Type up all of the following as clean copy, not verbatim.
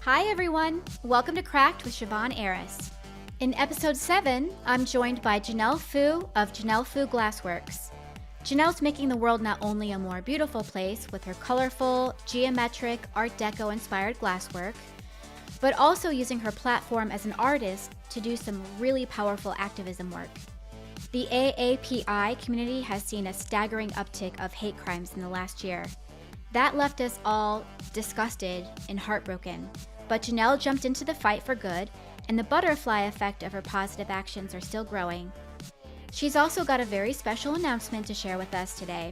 Hi everyone, welcome to Cracked with Siobhan Aris. In episode 7, I'm joined by Janel Foo of Janel Foo Glassworks. Janel's making the world not only a more beautiful place with her colorful, geometric, Art Deco inspired glasswork, but also using her platform as an artist to do some really powerful activism work. The AAPI community has seen a staggering uptick of hate crimes in the last year. That left us all disgusted and heartbroken, but Janel jumped into the fight for good, and the butterfly effect of her positive actions are still growing. She's also got a very special announcement to share with us today.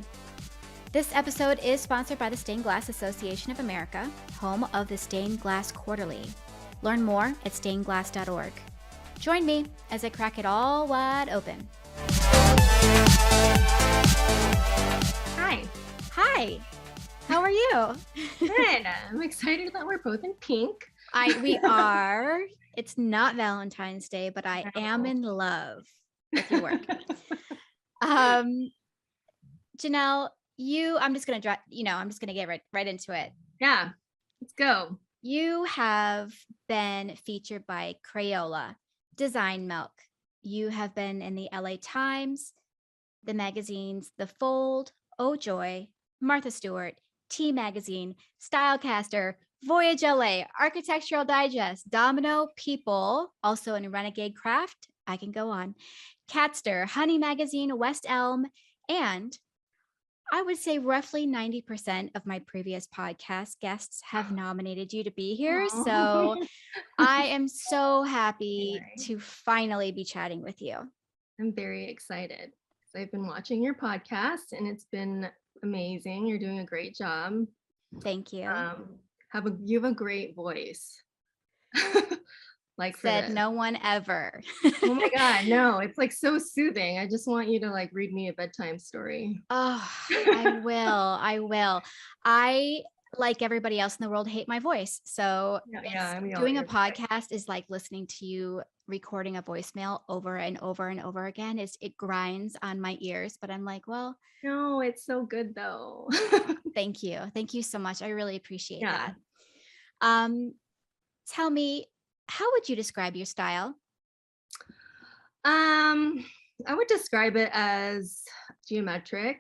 This episode is sponsored by the Stained Glass Association of America, home of the Stained Glass Quarterly. Learn more at stainedglass.org. Join me as I crack it all wide open. Hi. Hi. How are you? Good. I'm excited that we're both in pink. We are. It's not Valentine's Day, but I am in love with your work. Janel, I'm just gonna get right into it. Yeah, let's go. You have been featured by Crayola, Design Milk. You have been in the LA Times, the magazines The Fold, Oh Joy, Martha Stewart, T Magazine, Stylecaster, Voyage LA, Architectural Digest, Domino, People, also in Renegade Craft, I can go on, Catster, Honey Magazine, West Elm, and I would say roughly 90% of my previous podcast guests have nominated you to be here. Aww. So I am so happy to finally be chatting with you. I'm very excited. I've been watching your podcast and it's been amazing. You're doing a great job. Thank you. You have a great voice. Said no one ever. Oh my God, no, it's like so soothing. I just want you to like read me a bedtime story. Oh, I will. I, like everybody else in the world, hate my voice. So doing a podcast is like listening to you recording a voicemail over and over and over again. It grinds on my ears, but I'm like, well, no, it's so good though. Thank you. Thank you so much. I really appreciate that. Tell me, how would you describe your style? I would describe it as geometric.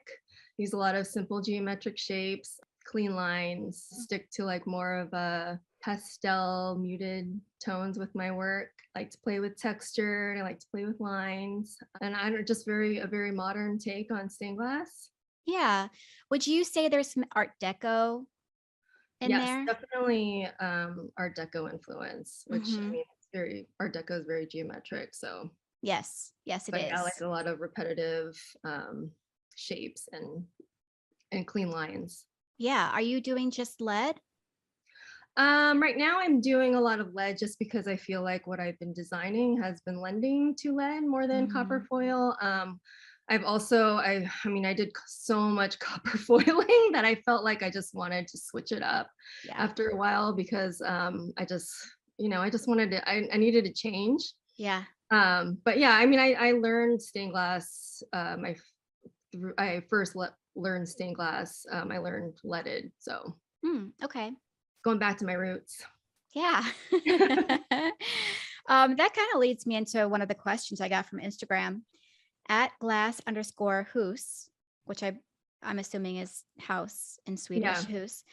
Use a lot of simple geometric shapes, clean lines, stick to like more of a pastel muted tones with my work. I like to play with texture and I like to play with lines. And I'm just a very modern take on stained glass. Yeah. Would you say there's some Art Deco in there? Yes, definitely Art Deco influence, which I mean, Art Deco is very geometric. So yes, it is. I like a lot of repetitive shapes and clean lines. Yeah. Are you doing just lead? Right now I'm doing a lot of lead just because I feel like what I've been designing has been lending to lead more than copper foil. I did so much copper foiling that I felt like I just wanted to switch it up after a while because I needed a change. Yeah. But yeah, I mean, I learned stained glass. I first learned stained glass. I learned leaded. So okay. Going back to my roots. Yeah. That kind of leads me into one of the questions I got from Instagram at glass_hus, which I'm assuming is house in Swedish, hus.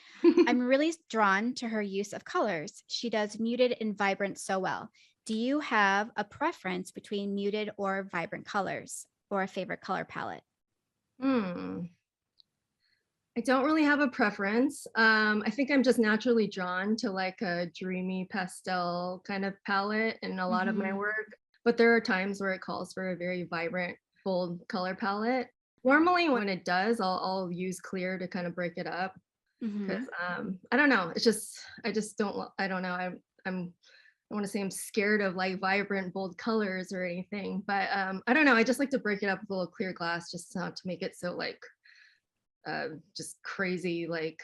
I'm really drawn to her use of colors. She does muted and vibrant so well. Do you have a preference between muted or vibrant colors or a favorite color palette? I don't really have a preference. I think I'm just naturally drawn to like a dreamy pastel kind of palette in a lot of my work. But there are times where it calls for a very vibrant, bold color palette. Normally when it does, I'll use clear to kind of break it up. Because I don't know. It's just, I don't know. I want to say I'm scared of like vibrant, bold colors or anything. But I don't know. I just like to break it up with a little clear glass just not to make it so like, just crazy, like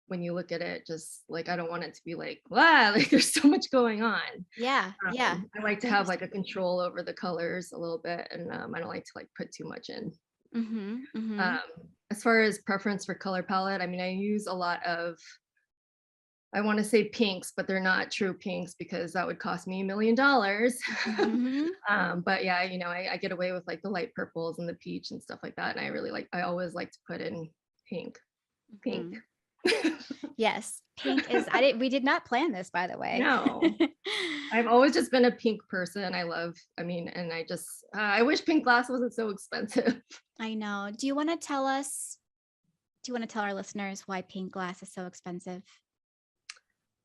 when you look at it, just like I don't want it to be like wow, like there's so much going on. I like to have like a control over the colors a little bit, and I don't like to like put too much in. As far as preference for color palette, I mean, I use a lot of I want to say pinks, but they're not true pinks because that would cost me $1 million. Mhm. But yeah, I get away with like the light purples and the peach and stuff like that. And I always like to put in pink. Pink. Mhm. Yes, pink is we did not plan this, by the way. No, I've always just been a pink person. And I wish pink glass wasn't so expensive. I know. Do you want to tell our listeners why pink glass is so expensive?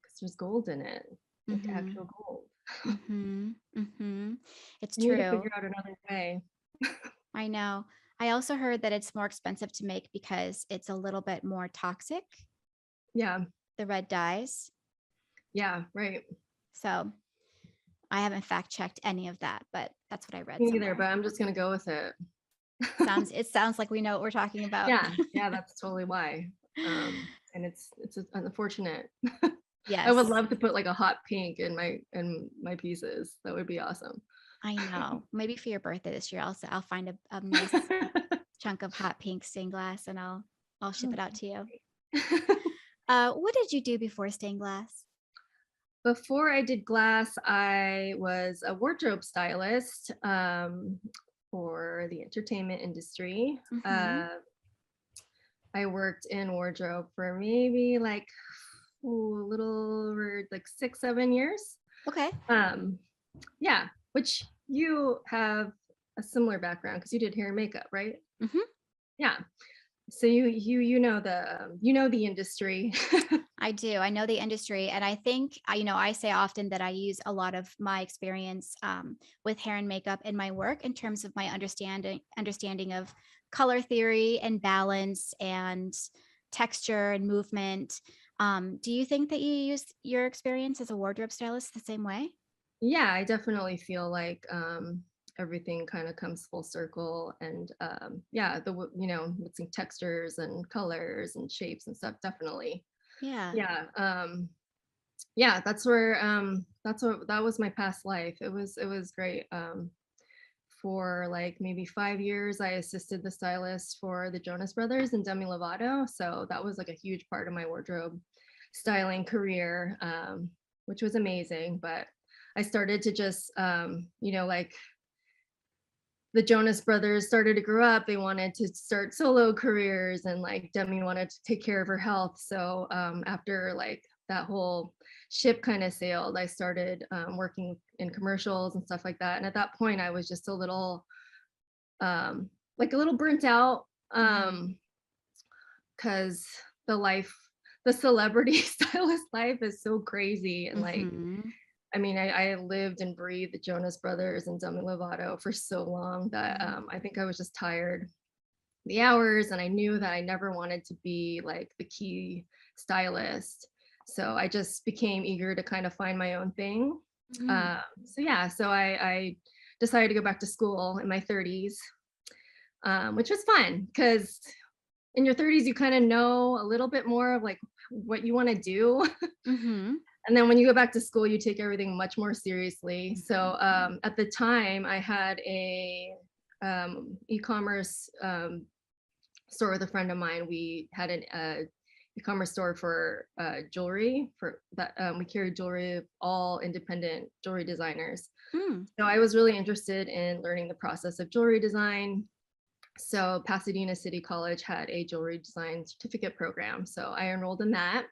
Because there's gold in it, like Mhm. actual gold. Mhm. Mhm. It's You need to true. figure out another way. I know. I also heard that it's more expensive to make because it's a little bit more toxic, Yeah, the red dyes. yeah, right. So I haven't fact checked any of that, but that's what I read Me neither, somewhere. but I'm just gonna go with it. It sounds like we know what we're talking about. Yeah, that's totally why. And it's unfortunate. I would Yes, love to put like a hot pink in my pieces. That would be awesome. I know. Maybe for your birthday this year, I'll find a nice chunk of hot pink stained glass and I'll ship it out to you. What did you do before stained glass? Before I did glass, I was a wardrobe stylist for the entertainment industry. Mm-hmm. I worked in wardrobe for maybe like a little over like 6, 7 years. Okay. Um, yeah, which you have a similar background because you did hair and makeup, right? Mm-hmm. Yeah. So you know the industry. I do. I know the industry, and I think I say often that I use a lot of my experience with hair and makeup in my work in terms of my understanding of color theory and balance and texture and movement. Do you think that you use your experience as a wardrobe stylist the same way? Yeah, I definitely feel like everything kind of comes full circle, and yeah, mixing textures and colors and shapes and stuff, definitely. Yeah. Yeah. Yeah, that was my past life. It was great. For like maybe 5 years, I assisted the stylist for the Jonas Brothers and Demi Lovato. So that was like a huge part of my wardrobe styling career, which was amazing. But I started to just, like the Jonas Brothers started to grow up. They wanted to start solo careers, and like Demi wanted to take care of her health. So after like that whole ship kind of sailed, I started working in commercials and stuff like that. And at that point, I was just a little like a little burnt out Mm-hmm. because the life, the celebrity stylist life is so crazy. And like, Mm-hmm. I lived and breathed the Jonas Brothers and Demi Lovato for so long that I think I was just tired the hours, and I knew that I never wanted to be like the key stylist. So I just became eager to kind of find my own thing. Mm-hmm. So I decided to go back to school in my 30s, which was fun because in your 30s you kind of know a little bit more of like what you want to do. Mm-hmm. And then when you go back to school, you take everything much more seriously. So at the time, I had a e-commerce store with a friend of mine. We had an e-commerce store for jewelry. For that, we carried jewelry of all independent jewelry designers. Mm. So I was really interested in learning the process of jewelry design. So Pasadena City College had a jewelry design certificate program. So I enrolled in that.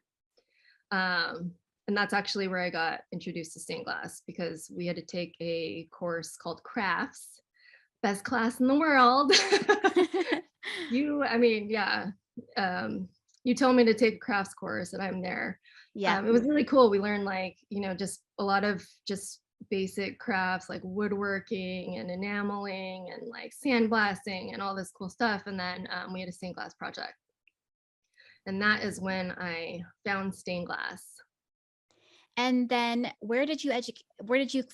And that's actually where I got introduced to stained glass, because we had to take a course called crafts, best class in the world. Yeah. You told me to take a crafts course and I'm there. Yeah. It was really cool. We learned like, just a lot of just basic crafts like woodworking and enameling and like sandblasting and all this cool stuff. And then we had a stained glass project. And that is when I found stained glass. And then where did you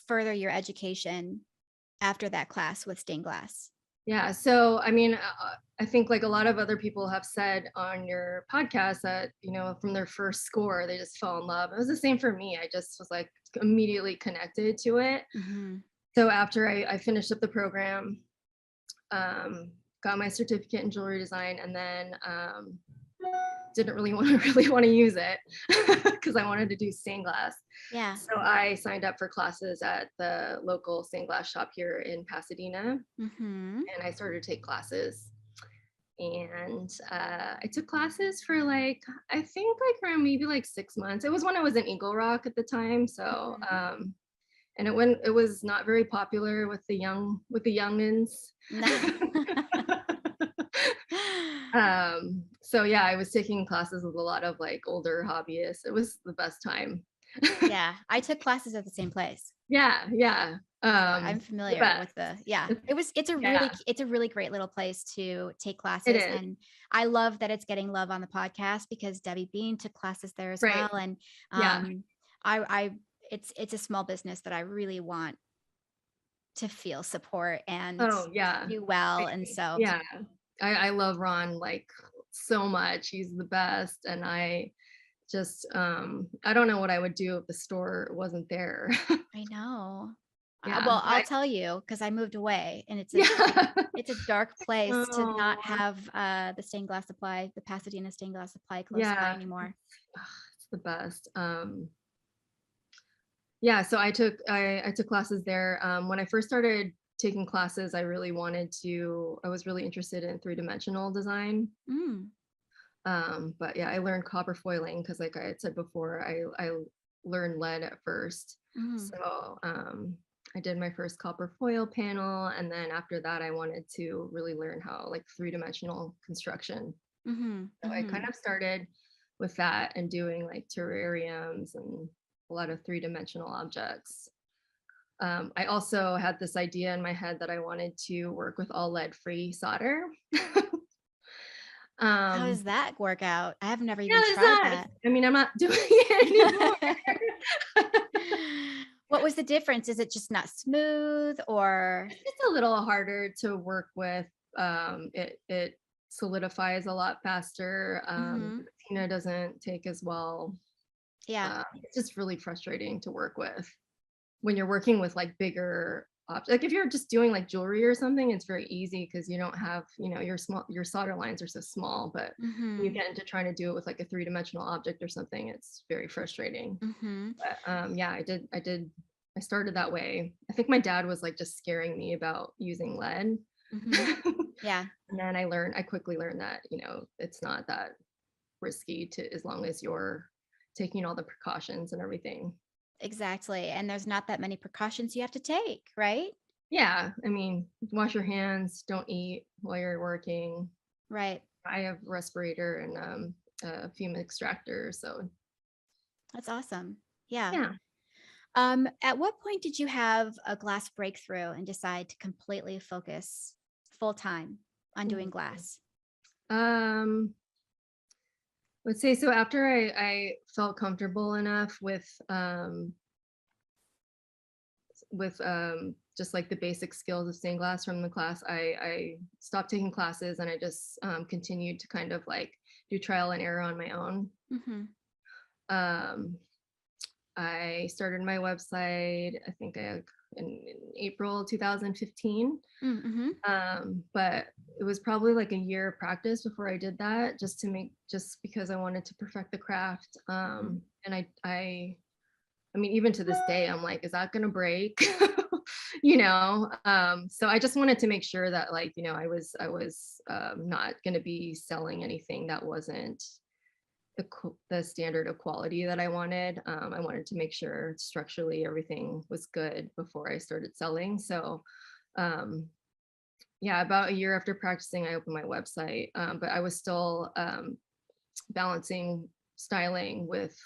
further your education after that class with stained glass? Yeah. So, I think like a lot of other people have said on your podcast that, from their first score, they just fell in love. It was the same for me. I just was like immediately connected to it. Mm-hmm. So after I finished up the program, got my certificate in jewelry design, and then didn't really want to use it because I wanted to do stained glass. Yeah. So I signed up for classes at the local stained glass shop here in Pasadena, Mm-hmm. and I started to take classes. And I took classes for like, I think like around maybe like 6 months. It was when I was in Eagle Rock at the time. So and it was not very popular with the youngins. So yeah, I was taking classes with a lot of like older hobbyists. It was the best time. Yeah, I took classes at the same place. Yeah. I'm familiar with it's a really great little place to take It classes. is. And I love that it's getting love on the podcast because Debbie Bean took classes there as well. And I it's a small business that I really want to feel support and do well. And so I love Ron like so much. He's the best. And I just I don't know what I would do if the store wasn't there. I know. Yeah, Well, I'll tell you because I moved away and it's a dark place to not have the stained glass supply, the Pasadena stained glass supply close by anymore. It's the best. So I took classes there. When I first started taking classes, I was really interested in three-dimensional design. But yeah, I learned copper foiling because like I had said before, I learned lead at first. So I did my first copper foil panel, and then after that I wanted to really learn how like three-dimensional construction. So I kind of started with that and doing like terrariums and a lot of three-dimensional objects. I also had this idea in my head that I wanted to work with all lead-free solder. How does that work out? I have never even tried that. I mean, I'm not doing it anymore. What was the difference? Is it just not smooth, or it's just a little harder to work with? It solidifies a lot faster. Patina doesn't take as well. It's just really frustrating to work with when you're working with like bigger objects. Like if you're just doing like jewelry or something, it's very easy because you don't have, your solder lines are so small. But when you get into trying to do it with like a three-dimensional object or something, it's very frustrating. But I started that way. I think my dad was like just scaring me about using lead. And then I quickly learned that, it's not that risky as long as you're taking all the precautions and everything. Exactly. And there's not that many precautions you have to take, right? Yeah. I mean, wash your hands, don't eat while you're working. Right. I have respirator and a fume extractor. So that's awesome. Yeah. At what point did you have a glass breakthrough and decide to completely focus full time on doing glass? Let's say, so after I felt comfortable enough with just like the basic skills of stained glass from the class, I stopped taking classes and I just continued to kind of like do trial and error on my own. I started my website, I think in April 2015. But it was probably like a year of practice before I did that, just because I wanted to perfect the craft. And I mean, even to this day, I'm like, is that gonna break? So I just wanted to make sure that like, I was not gonna be selling anything that wasn't the standard of quality that I wanted. I wanted to make sure structurally everything was good before I started selling. So about a year after practicing, I opened my website, but I was still balancing styling with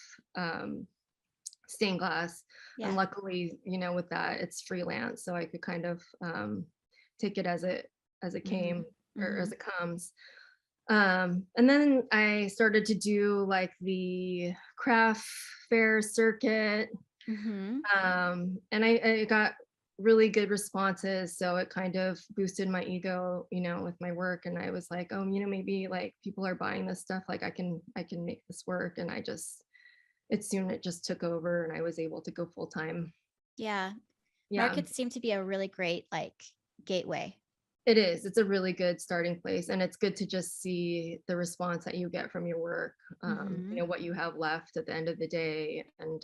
stained glass. And luckily, with that, it's freelance, so I could kind of take it as it came or as it comes. And then I started to do like the craft fair circuit. And I got really good responses, so it kind of boosted my ego, with my work. And I was like, oh, maybe like people are buying this stuff, like I can make this work. And it just took over and I was able to go full time. Markets seem to be a really great like gateway. It is. It's a really good starting place, and it's good to just see the response that you get from your work, Mm-hmm. what you have left at the end of the day. And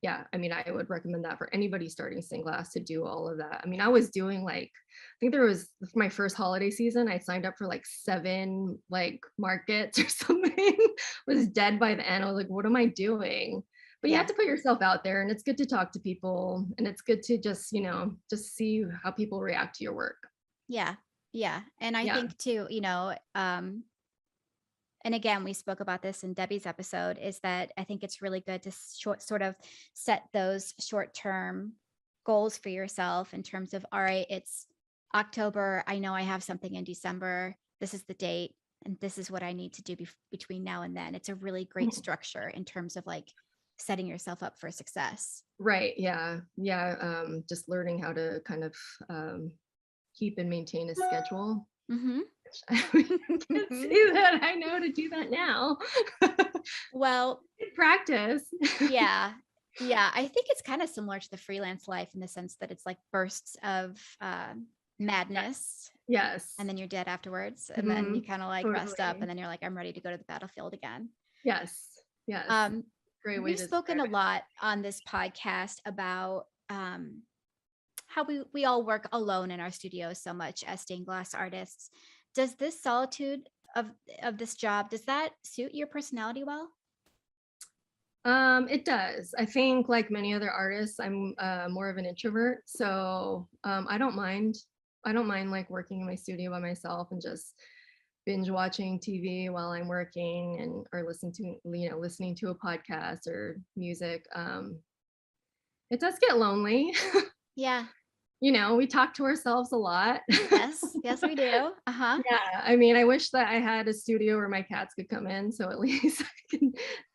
yeah, I mean, I would recommend that for anybody starting stained glass to do all of that. I mean, I was doing like, I think there was my first holiday season, I signed up for like 7 like markets or something, was dead by the end. I was like, what am I doing? But you have Yeah. to put yourself out there, and it's good to talk to people, and it's good to just, just see how people react to your work. Yeah. Yeah. And I Yeah. think too, and again, we spoke about this in Debbie's episode, is that I think it's really good to sort of set those short-term goals for yourself in terms of, all right, it's October. I know I have something in December. This is the date, and this is what I need to do between now and then. It's a really great Mhm. structure in terms of like setting yourself up for success. Right. Yeah. Yeah. Just learning how to kind of keep and maintain a schedule. Mm-hmm. I can't say that I know to do that now. Well, Good practice. yeah. Yeah. I think it's kind of similar to the freelance life in the sense that it's like bursts of madness, and Yes. then you're dead afterwards. And then you Mhm. kind of like rest up, Totally. and then you're like, I'm ready to go to the battlefield again. Yes. Yes. Um, Great way we've to spoken describe a it. lot on this podcast about how we all work alone in our studios so much as stained glass artists. Does this solitude of this job, does that suit your personality well? It does. I think like many other artists, I'm more of an introvert. So I don't mind. I don't mind like working in my studio by myself and just binge watching TV while I'm working and or listening to a podcast or music. It does get lonely. Yeah. We talk to ourselves a lot. Yes. Yes, we do. Uh-huh. Yeah, I mean, I wish that I had a studio where my cats could come in, so at least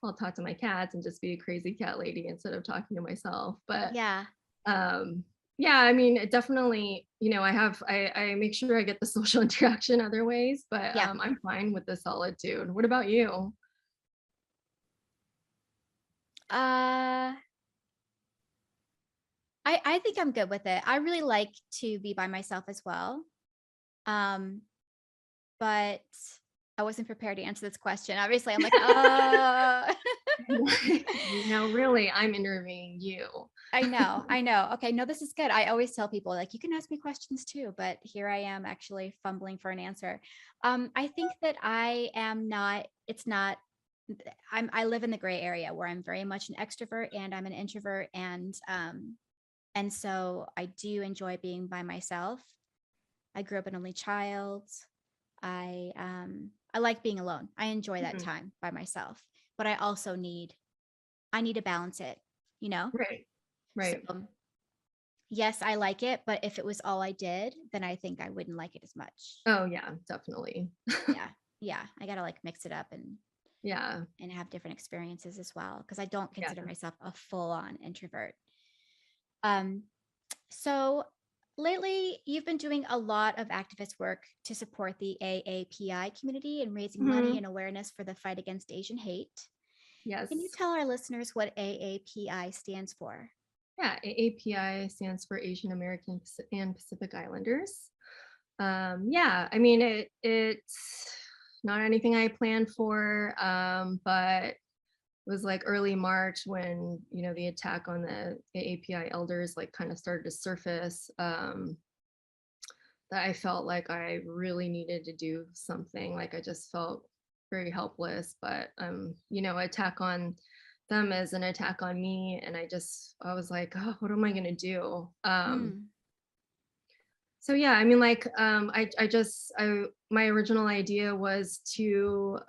I'll talk to my cats and just be a crazy cat lady instead of talking to myself. But Yeah. um, yeah, I mean, it definitely, I make sure I get the social interaction other ways, but Yeah. I'm fine with the solitude. What about you? Uh I think I'm good with it. I really like to be by myself as well. Um, but I wasn't prepared to answer this question. Obviously, I'm like, No, really, I'm interviewing you. I know, I know. Okay, no, this is good. I always tell people like you can ask me questions too, but here I am actually fumbling for an answer. I think that I am not, it's not I live in the gray area where I'm very much an extrovert and I'm an introvert, and so I do enjoy being by myself. I grew up an only child. I like being alone. I enjoy that Mhm. time by myself, but I need to balance it, you know? Right, So right. yes, I like it, but if it was all I did, then I think I wouldn't like it as much. Oh yeah, definitely. Yeah. Yeah. I gotta like mix it up Yeah, and have different experiences as well. Cause I don't yeah. consider myself a full-on introvert. Um, so lately you've been doing a lot of activist work to support the AAPI community and raising money Mhm. and awareness for the fight against Asian hate. Can you Yes. tell our listeners what AAPI stands for? Yeah, AAPI stands for Asian American and Pacific Islanders. Yeah, I mean it's not anything I planned for, but it was like early March when the attack on the AAPI elders like kind of started to surface. That I felt like I really needed to do something. Like I just felt very helpless, but attack on them as an attack on me, and I was like, oh, what am I gonna do? Mm, So yeah, I mean, like, I my original idea was to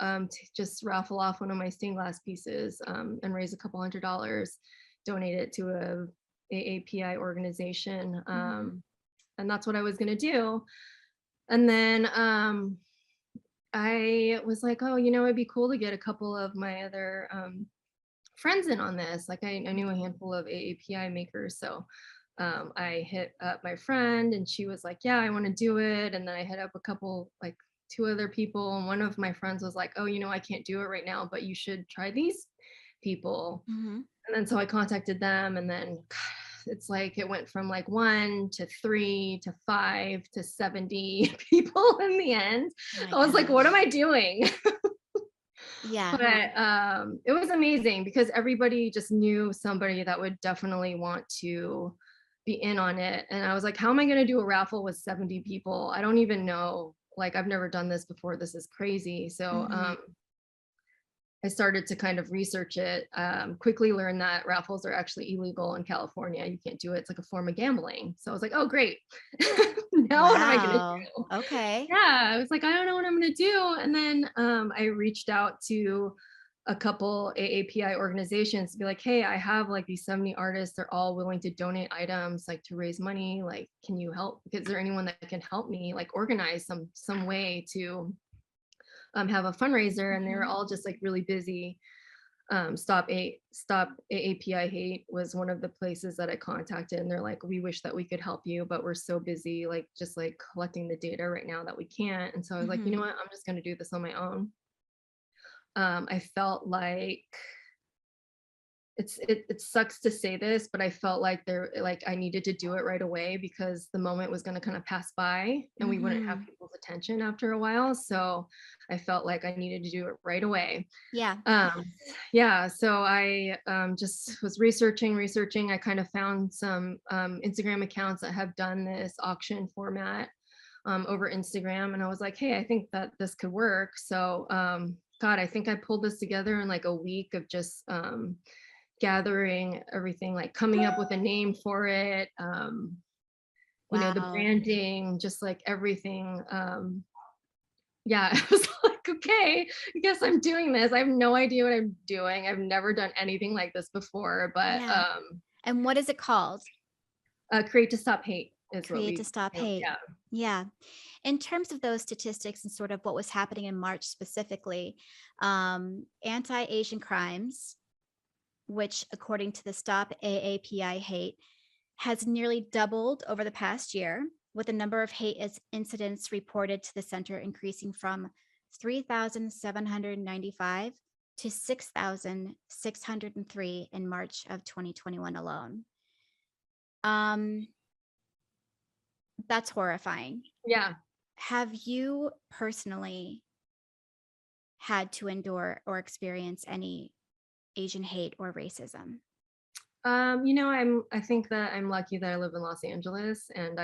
just raffle off one of my stained glass pieces and raise a couple $100, donate it to a AAPI organization, mm-hmm, and that's what I was gonna do. And then I was like, oh, it'd be cool to get a couple of my other friends in on this. Like I knew a handful of AAPI makers. So I hit up my friend and she was like, yeah, I want to do it. And then I hit up a couple, like 2 other people. And one of my friends was like, oh, I can't do it right now, but you should try these people. mm-hmm. And then so I contacted them, and then it's like it went from like 1 to 3 to 5 to 70 people in the end. Oh my I was like, what am gosh. I doing? Yeah. But it was amazing because everybody just knew somebody that would definitely want to be in on it. And I was like, how am I going to do a raffle with 70 people? I don't even know. Like, I've never done this before. This is crazy. So Mhm. I started to kind of research it, quickly learned that raffles are actually illegal in California. You can't do it. It's like a form of gambling. So I was like, oh, great. Now what am I going to Wow. do? Okay. Yeah, I was like, I don't know what I'm going to do. And then I reached out to a couple AAPI organizations to be like, hey, I have like these 70 artists. They're all willing to donate items like to raise money. Like, can you help? Is there anyone that can help me like organize some way to have a fundraiser? And they were Mhm. all just like really busy. Stop AAPI Hate was one of the places that I contacted, and they're like, we wish that we could help you, but we're so busy like just like collecting the data right now that we can't. And so I was like, you know Mhm. what, I'm just going to do this on my own. I felt like it sucks to say this, but I felt like I needed to do it right away because the moment was going to kind of pass by and we wouldn't have Mhm. people's attention after a while. So I felt like I needed to do it right away. Yeah. Yeah, so I just was researching. I kind of found some Instagram accounts that have done this auction format over Instagram, and I was like, hey, I think that this could work. So God, I think I pulled this together in like a week of just gathering everything, like coming up with a name for it, the Wow. branding, just like everything. Yeah, I was like, okay, I guess I'm doing this. I have no idea what I'm doing. I've never done anything like this before, but Yeah. And what is it called? Create to Stop Hate is what Create to we, Stop Hate. yeah. Yeah. In terms of those statistics and sort of what was happening in March specifically, anti-Asian crimes, which according to the Stop AAPI Hate, has nearly doubled over the past year, with the number of hate incidents reported to the center increasing from 3,795 to 6,603 in March of 2021 alone. That's horrifying. Yeah. Have you personally had to endure or experience any Asian hate or racism? I think that I'm lucky that I live in Los Angeles, and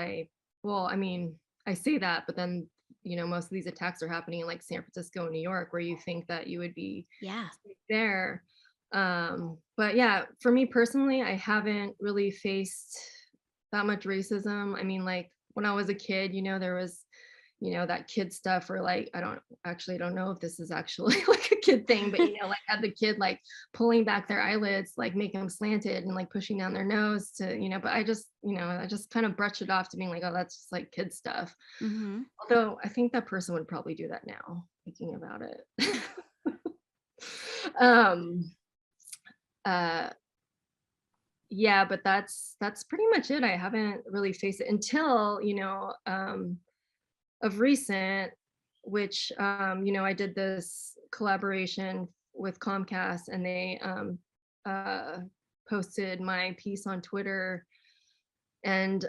well, I mean, I say that, but then, most of these attacks are happening in like San Francisco and New York, where you think that you would be Yeah. safe there. But yeah, for me personally, I haven't really faced that much racism. I mean, like when I was a kid, there was, that kid stuff, or like, I don't know if this is actually like a kid thing, but like had the kid like pulling back their eyelids, like making them slanted and like pushing down their nose to, but I just kind of brushed it off to being like, oh, that's just like kid stuff. Mm-hmm. Although I think that person would probably do that now, thinking about it. um, uh, yeah, but that's pretty much it. I haven't really faced it until, of recent, which I did this collaboration with Comcast, and they uh, posted my piece on Twitter, and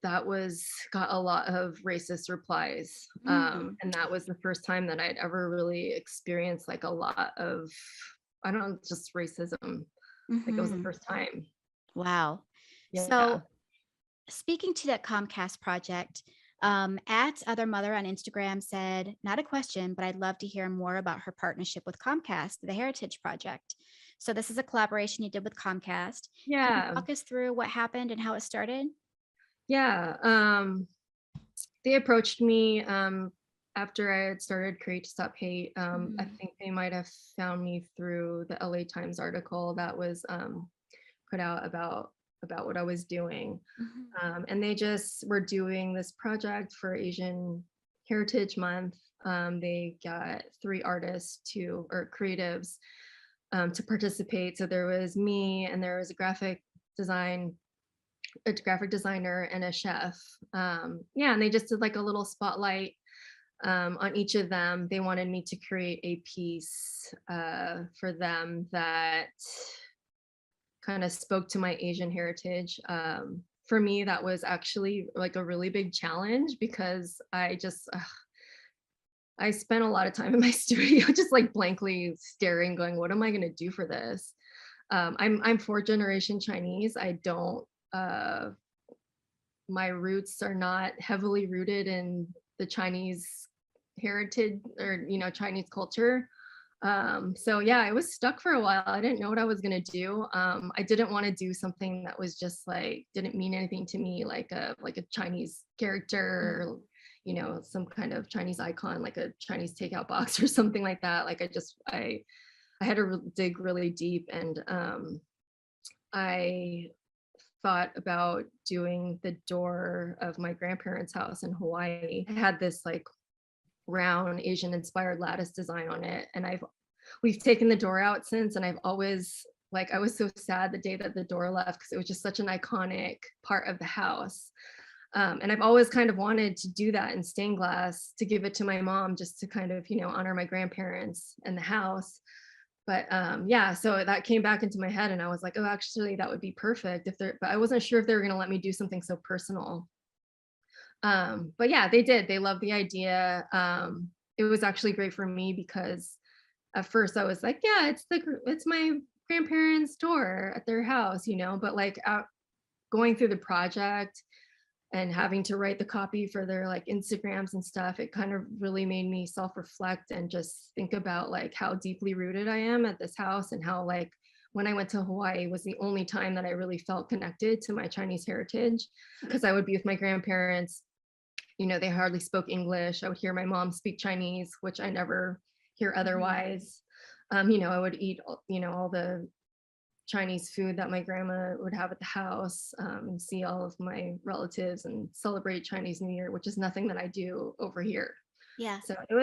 that was got a lot of racist replies, Mm. and that was the first time that I'd ever really experienced like a lot of, I don't know, just racism. Like it was the Mm-hmm. first time. Wow. Yeah. So speaking to that Comcast project, at Other Mother on Instagram said, not a question, but I'd love to hear more about her partnership with Comcast, the Heritage Project. So this is a collaboration you did with Comcast. Can you Yeah. walk us through what happened and how it started? Yeah. They approached me after I had started Create to Stop Hate. I Mhm. think they might have found me through the LA Times article that was put out about what I was doing. Mhm. And they just were doing this project for Asian Heritage Month. They got 3 artists or creatives to participate. So there was me, and there was a graphic designer and a chef. Yeah, and they just did like a little spotlight on each of them. They wanted me to create a piece for them that kind of spoke to my Asian heritage. For me, that was actually like a really big challenge because I spent a lot of time in my studio just like blankly staring, going, what am I going to do for this? I'm fourth generation Chinese. I don't, my roots are not heavily rooted in the Chinese heritage or, Chinese culture. So yeah, I was stuck for a while. I didn't know what I was gonna do. I didn't want to do something that was just like didn't mean anything to me, like a Chinese character, some kind of Chinese icon, like a Chinese takeout box or something like that. Like I had to dig really deep, and I thought about doing the door of my grandparents' house in Hawaii. It had this like round Asian inspired lattice design on it, and we've taken the door out since, and I've always like I was so sad the day that the door left because it was just such an iconic part of the house. And I've always kind of wanted to do that in stained glass to give it to my mom just to kind of honor my grandparents and the house. But yeah, so that came back into my head, and I was like, oh, actually that would be perfect but I wasn't sure if they were going to let me do something so personal. But yeah, they did. They loved the idea. It was actually great for me because at first I was like, yeah, it's my grandparents' door at their house, but like going through the project and having to write the copy for their like Instagrams and stuff, it kind of really made me self-reflect and just think about like how deeply rooted I am at this house, and how like when I went to Hawaii was the only time that I really felt connected to my Chinese heritage, because I would be with my grandparents. They hardly spoke English. I would hear my mom speak Chinese, which I never hear otherwise. I would eat, all the Chinese food that my grandma would have at the house, and see all of my relatives and celebrate Chinese New Year, which is nothing that I do over here. Yeah. So it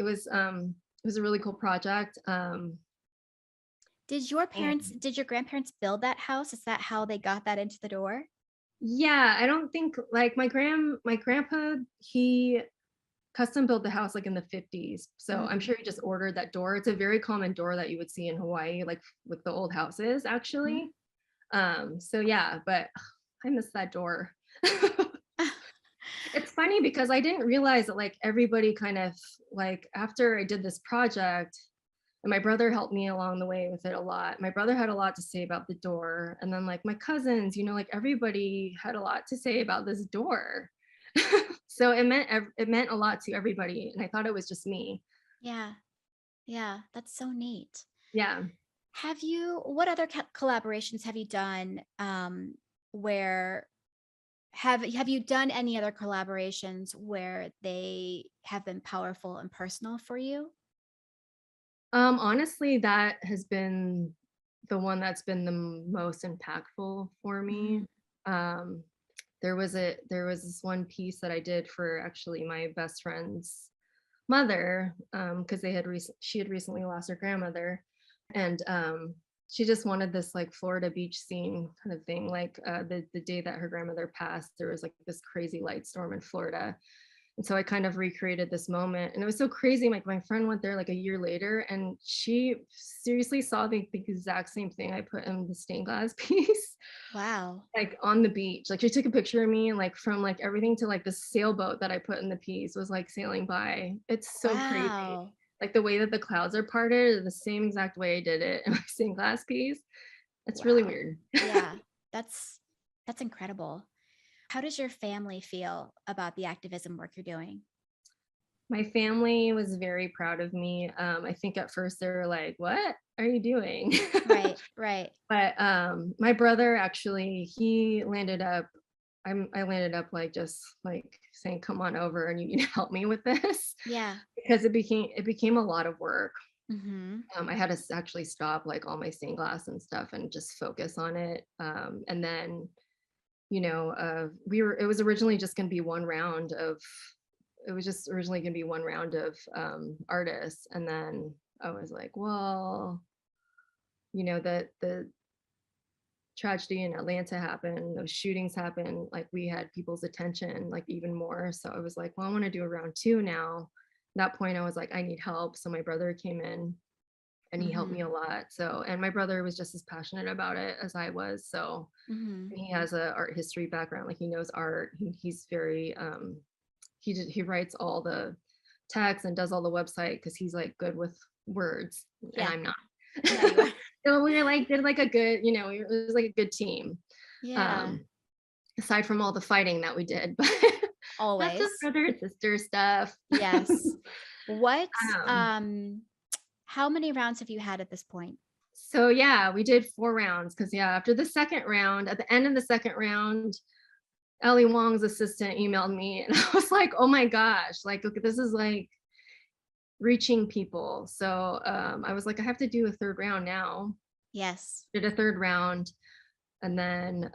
was a really cool project. Did your grandparents build that house? Is that how they got that into the door? Yeah, I don't think like my grandpa, he custom built the house like in the 50s. So I'm sure he just ordered that door. It's a very common door that you would see in Hawaii, like with the old houses actually. So yeah, but I miss that door. It's funny because I didn't realize that like everybody kind of like after I did this project, and my brother helped me along the way with it a lot. My brother had a lot to say about the door, and then like my cousins, like everybody had a lot to say about this door. So it meant a lot to everybody, and I thought it was just me. Yeah. Yeah, that's so neat. Yeah. What other collaborations have you done, where have you done any other collaborations where they have been powerful and personal for you? Honestly, that has been the one that's been the most impactful for me. Um, there was this one piece that I did for actually my best friend's mother, because she had recently lost her grandmother, and she just wanted this like Florida beach scene kind of thing. Like the day that her grandmother passed, there was like this crazy light storm in Florida. And so I kind of recreated this moment, and it was so crazy. Like my friend went there like a year later, and she seriously saw the exact same thing I put in the stained glass piece. Wow. Like on the beach. Like she took a picture of me, and like from like everything to like the sailboat that I put in the piece was like sailing by. It's so crazy. Wow. Like the way that the clouds are parted is the same exact way I did it in my stained glass piece. It's really Wow. weird. Yeah, that's incredible. How does your family feel about the activism work you're doing? My family was very proud of me. I think at first they were like, "What are you doing?" Right, right. But my brother actually, I landed up like just like saying, "Come on over, and you need to help me with this," Yeah. because it became a lot of work. Mm-hmm. I had to actually stop like all my stained glass and stuff and just focus on it. And then, it was originally just going to be one round of it was just originally going to be one round of artists, and then I was like, well, that the tragedy in Atlanta happened, those shootings happened, like we had people's attention like even more. So I was like, well, I want to do a round two now. At that point I was like, I need help. So my brother came in, and he helped me a lot. So, and my brother was just as passionate about it as I was. So he has a art history background, like he knows art. He's very he writes all the text and does all the website because he's like good with words, and I'm not. Yeah, you are. So we were like did like a good, it was like a good team. Yeah. Aside from all the fighting that we did, but that's Always. just brother and sister stuff. Yes. What Um, how many rounds have you had at this point? So yeah, we did 4 rounds because after the second round, at the end of the second round, Ellie Wong's assistant emailed me and I was like, oh my gosh, like, okay, this is like reaching people. So I was like, I have to do a 3rd round now. Yes. Did a 3rd round, and then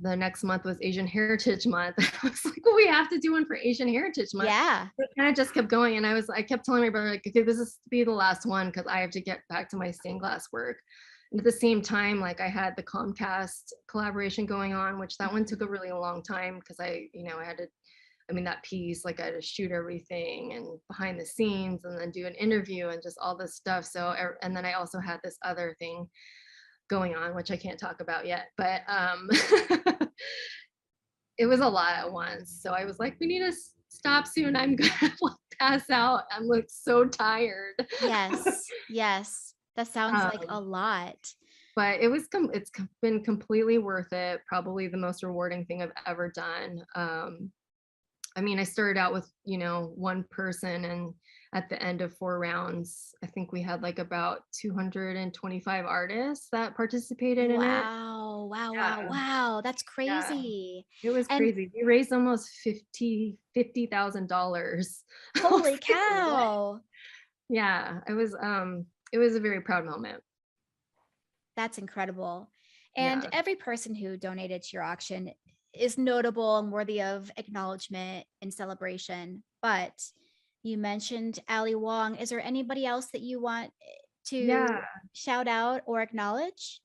the next month was Asian Heritage Month. I was like, well, we have to do one for Asian Heritage Month. Yeah. It kind of just kept going, and I kept telling my brother, like, okay, this is to be the last one because I have to get back to my stained glass work. And at the same time, like I had the Comcast collaboration going on, which that one took a really long time because I had to, that piece, like I had to shoot everything and behind the scenes and then do an interview and just all this stuff. So, and then I also had this other thing going on, which I can't talk about yet, but it was a lot at once. So I was like, we need to stop soon. I'm gonna pass out. I'm like so tired. Yes. Yes. That sounds like a lot. But it's been completely worth it. Probably the most rewarding thing I've ever done. I started out with, 1 person, and at the end of 4 rounds, I think we had like about 225 artists that participated in it. Wow. Wow. Yeah. Wow. Wow. That's Yeah. crazy. It was And crazy. We raised almost $50,000. holy cow. Yeah, it was a very proud moment. That's incredible. And Yeah. every person who donated to your auction is notable and worthy of acknowledgement and celebration. But you mentioned Ali Wong. Is there anybody else that you want to Yeah. shout out or acknowledge?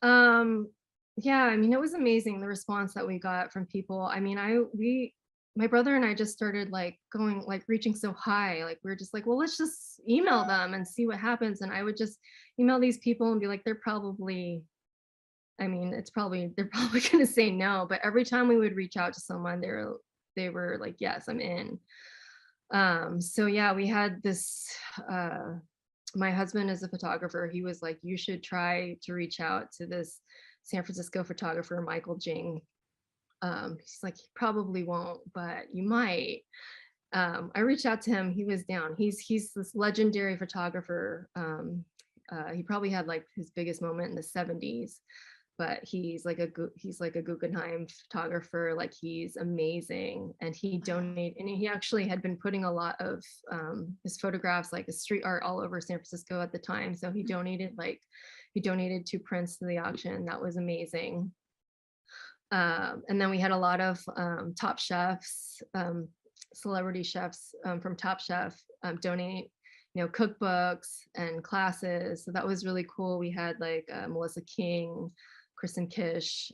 Yeah, it was amazing the response that we got from people. My brother and I just started like going, like reaching so high. Like we were just like, well, let's just email them and see what happens. And I would just email these people and be like, they're probably gonna say no. But every time we would reach out to someone, they were like, yes, I'm in. So yeah, we had this my husband is a photographer. He was like, you should try to reach out to this San Francisco photographer, Michael Jang. He's like, he probably won't, but you might. I reached out to him. He was down. He's this legendary photographer. He probably had like his biggest moment in the 70s, but he's like a Guggenheim photographer. Like he's amazing, and he donated. And he actually had been putting a lot of his photographs, like street art, all over San Francisco at the time. So he donated 2 prints to the auction. That was amazing. And then we had a lot of Top Chefs, celebrity chefs from Top Chef donate, cookbooks and classes. So that was really cool. We had like Melissa King, Kristen Kish,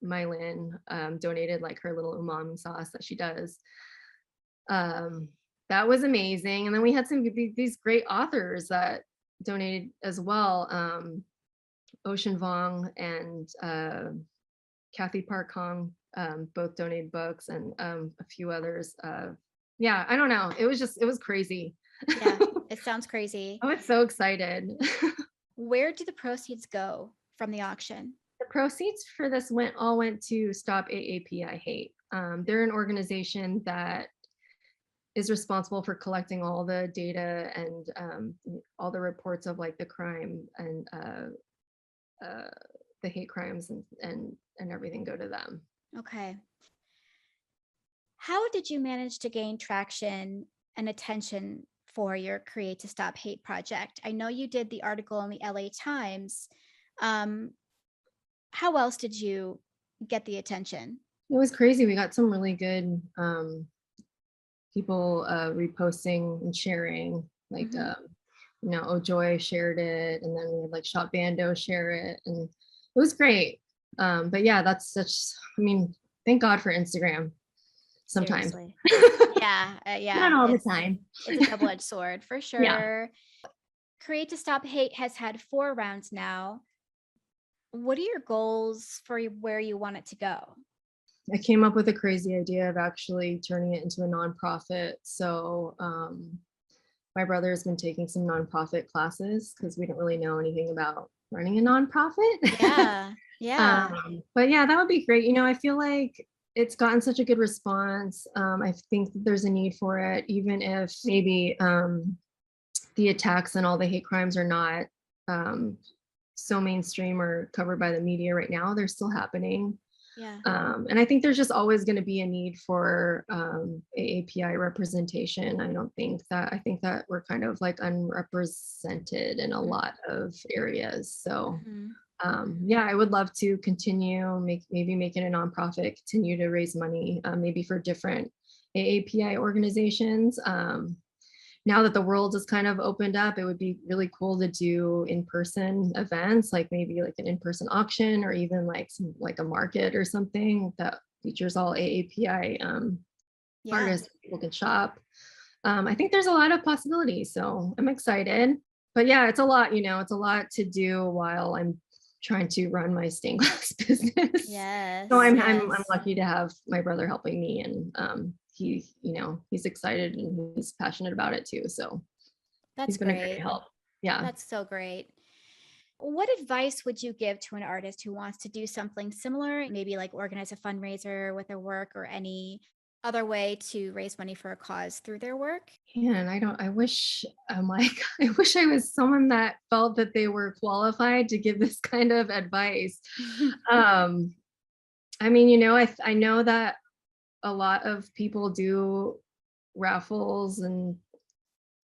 Mei Lin donated like her little umami sauce that she does. That was amazing. And then we had these great authors that donated as well. Ocean Vuong and Cathy Park Hong both donated books, and a few others. Yeah, I don't know. It was crazy. Yeah, it sounds crazy. I was so excited. Where do the proceeds go from the auction? The proceeds for this all went to Stop AAPI Hate. They're an organization that is responsible for collecting all the data and all the reports of like the crime and the hate crimes and everything go to them. Okay. How did you manage to gain traction and attention for your Create to Stop Hate project? I know you did the article in the LA Times. How else did you get the attention? It was crazy. We got some really good people reposting and sharing, like Ojoy shared it, and then we had like Shop Bando share it, and it was great. But yeah, that's thank God for Instagram. Sometimes. Yeah. Not all the time. It's a double-edged sword for sure. Yeah. Create to Stop Hate has had 4 rounds now. What are your goals for where you want it to go? I came up with a crazy idea of actually turning it into a nonprofit. So my brother has been taking some nonprofit classes because we don't really know anything about running a nonprofit. Yeah. Yeah. But yeah, that would be great. I feel like it's gotten such a good response. I think that there's a need for it, even if maybe the attacks and all the hate crimes are not so mainstream or covered by the media right now. They're still happening. Yeah. And I think there's just always going to be a need for AAPI representation. I think that we're kind of like unrepresented in a lot of areas. So yeah, I would love to continue maybe making a nonprofit, continue to raise money, maybe for different AAPI organizations. Now that the world has kind of opened up, it would be really cool to do in-person events, like maybe like an in-person auction or even like a market or something that features all AAPI artists. People can shop. I think there's a lot of possibilities, so I'm excited. But yeah, it's a lot, it's a lot to do while I'm trying to run my stained glass business. Yes. So I'm lucky to have my brother helping me, and he's excited and he's passionate about it too. So That's he's been a great help. Yeah. That's so great. What advice would you give to an artist who wants to do something similar, maybe like organize a fundraiser with their work or any other way to raise money for a cause through their work? Yeah, and I wish I wish I was someone that felt that they were qualified to give this kind of advice. I mean, I know that a lot of people do raffles and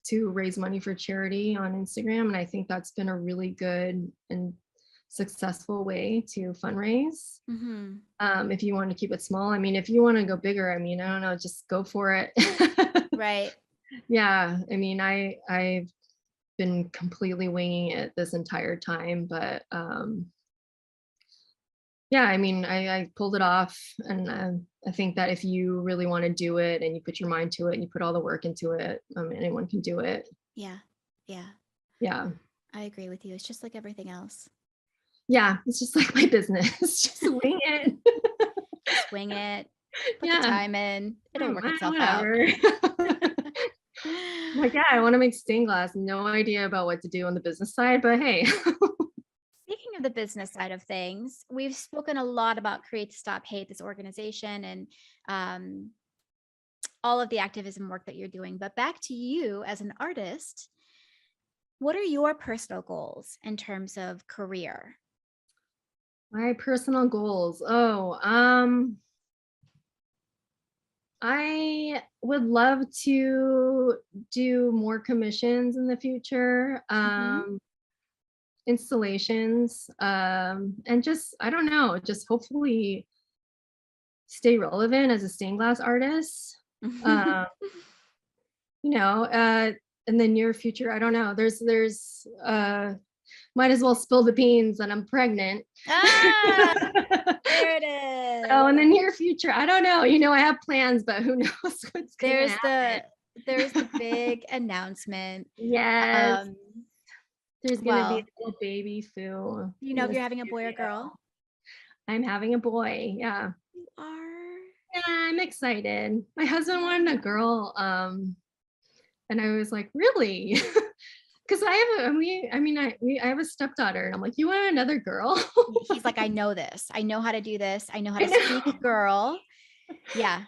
to raise money for charity on Instagram, and I think that's been a really good and successful way to fundraise. If you want to keep it small, I mean, if you want to go bigger, I mean, I don't know, just go for it. Right. Yeah, I mean, I've been completely winging it this entire time, but yeah, I mean, I pulled it off, and I think that if you really want to do it and you put your mind to it and you put all the work into it, anyone can do it. Yeah. Yeah. Yeah. I agree with you. It's just like everything else. Yeah, it's just like my business. Just wing it. Swing it. Put the time in. It'll work itself whatever. out. Like, yeah, I want to make stained glass. No idea about what to do on the business side, but hey. Speaking of the business side of things, we've spoken a lot about Create to Stop Hate, this organization, and all of the activism work that you're doing. But back to you as an artist, what are your personal goals in terms of career? My personal goals. I would love to do more commissions in the future, installations, and just, I don't know, just hopefully stay relevant as a stained glass artist. In the near future, I don't know. There's might as well spill the beans that I'm pregnant. There it is. Oh, in the near future, I don't know. I have plans, but who knows what's going to happen. There's the big announcement. Yes. There's going to be a little baby Foo. Do you know if you're having a boy or girl? I'm having a boy. Yeah. You are? Yeah, I'm excited. My husband wanted a girl. And I was like, really? Because I have a stepdaughter, and I'm like, you want another girl? He's like, I know this. I know how to do this. I know how to speak girl. Yeah.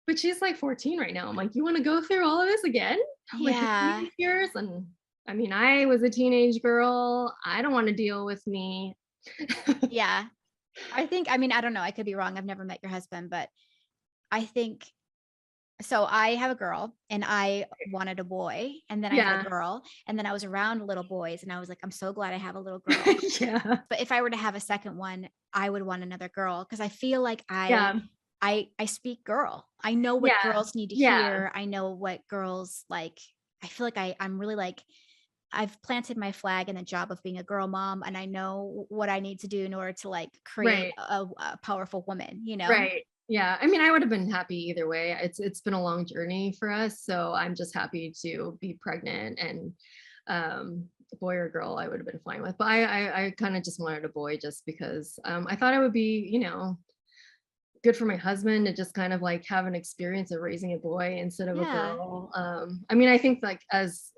But she's like 14 right now. I'm like, you want to go through all of this again? Yeah. Like years. And I mean, I was a teenage girl. I don't want to deal with me. Yeah. I don't know. I could be wrong. I've never met your husband, but I think so. I have a girl and I wanted a boy, and then I had a girl, and then I was around little boys, and I was like, I'm so glad I have a little girl. Yeah. But if I were to have a second one, I would want another girl, because I feel like I speak girl. I know what girls need to hear. I know what girls like. I feel like I'm really like, I've planted my flag in the job of being a girl mom, and I know what I need to do in order to like create a powerful woman, Right. Yeah. I mean, I would have been happy either way. It's been a long journey for us. So I'm just happy to be pregnant. And boy or girl, I would have been fine with. But I kind of just wanted a boy just because I thought it would be, good for my husband to just kind of like have an experience of raising a boy instead of a girl. I mean, I think like as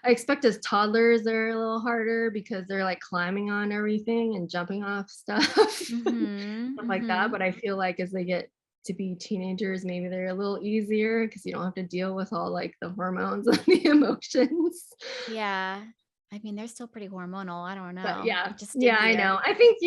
I expect as toddlers, they're a little harder because they're like climbing on everything and jumping off stuff, stuff like that. But I feel like as they get to be teenagers, maybe they're a little easier because you don't have to deal with all like the hormones and the emotions. Yeah. I mean, they're still pretty hormonal. I don't know. But yeah, Just I know. I think,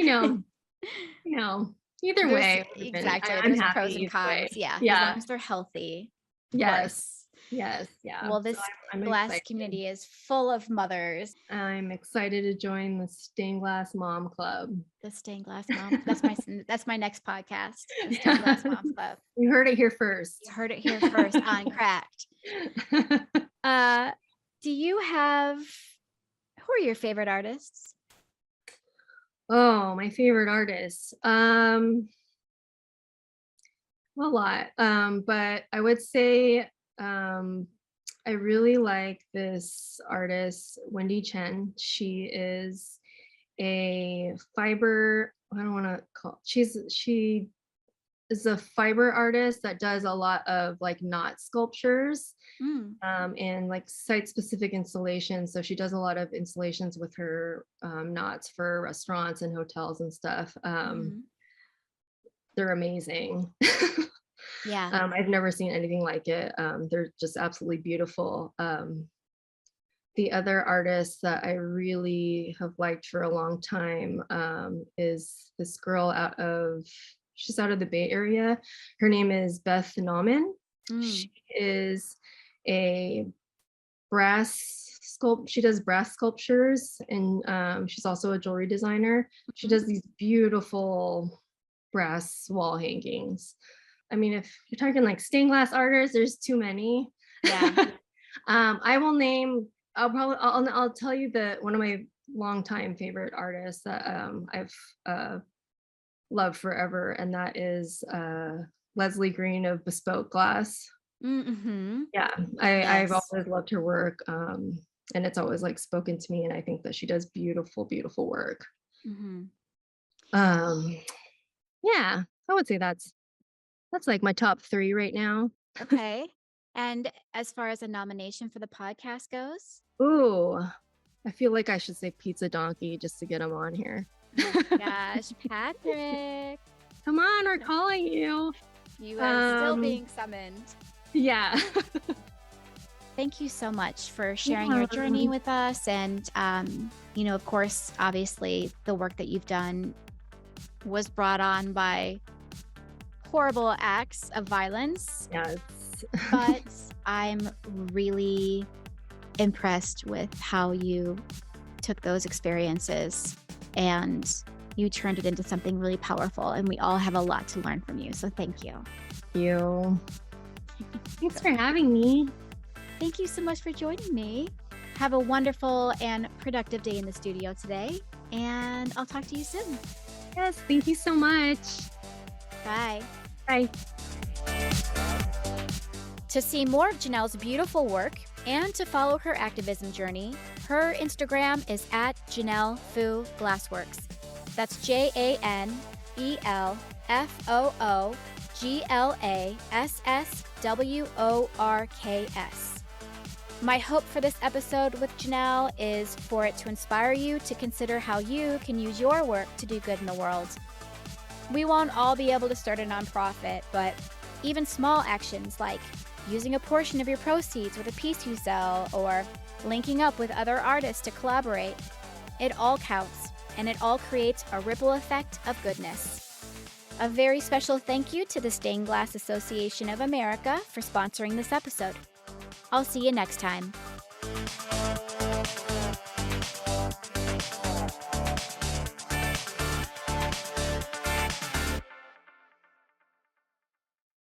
either There's way, exactly. I'm There's happy pros and either way. cons. Yeah. As Yeah. long as they're healthy. Of Yes. course. Yes. Yeah. Well, this So I'm glass excited. community is full of mothers. I'm excited to join the Stained Glass Mom Club. The Stained Glass Mom. That's my next podcast. The Stained Glass Mom Club. You heard it here first. You heard it here first on Cracked. Do you have, who are your favorite artists? Oh, my favorite artists. A lot. But I would say I really like this artist, Wendy Chen. She is a fiber, I don't want to call, she is a fiber artist that does a lot of like knot sculptures and like site-specific installations. So she does a lot of installations with her knots for restaurants and hotels and stuff. They're amazing. Yeah. I've never seen anything like it. They're just absolutely beautiful. The other artist that I really have liked for a long time is this girl she's out of the Bay Area. Her name is Beth Naumann. She is a she does brass sculptures, and she's also a jewelry designer. She does these beautiful brass wall hangings. I mean, if you're talking like stained glass artists, there's too many. Yeah. I'll tell you one of my longtime favorite artists that I've loved forever, and that is Lesley Green of Bespoke Glass. Yeah, I've always loved her work, and it's always like spoken to me, and I think that she does beautiful, beautiful work. Yeah, I would say that's like my top 3 right now. Okay. And as far as a nomination for the podcast goes? Ooh, I feel like I should say Pizza Donkey just to get him on here. Oh my gosh, Patrick. Come on, we're calling you. You are still being summoned. Yeah. Thank you so much for sharing your journey with us. And, of course, obviously the work that you've done was brought on by horrible acts of violence. Yes. But I'm really impressed with how you took those experiences and you turned it into something really powerful. And we all have a lot to learn from you. So thank you. Thank you. Thanks for having me. Thank you so much for joining me. Have a wonderful and productive day in the studio today. And I'll talk to you soon. Yes, thank you so much. Bye. Bye. To see more of Janel's beautiful work and to follow her activism journey, her Instagram is at Janel Foo Glassworks. That's JanelFooglassworks. My hope for this episode with Janel is for it to inspire you to consider how you can use your work to do good in the world. We won't all be able to start a nonprofit, but even small actions like using a portion of your proceeds with a piece you sell or linking up with other artists to collaborate, it all counts and it all creates a ripple effect of goodness. A very special thank you to the Stained Glass Association of America for sponsoring this episode. I'll see you next time.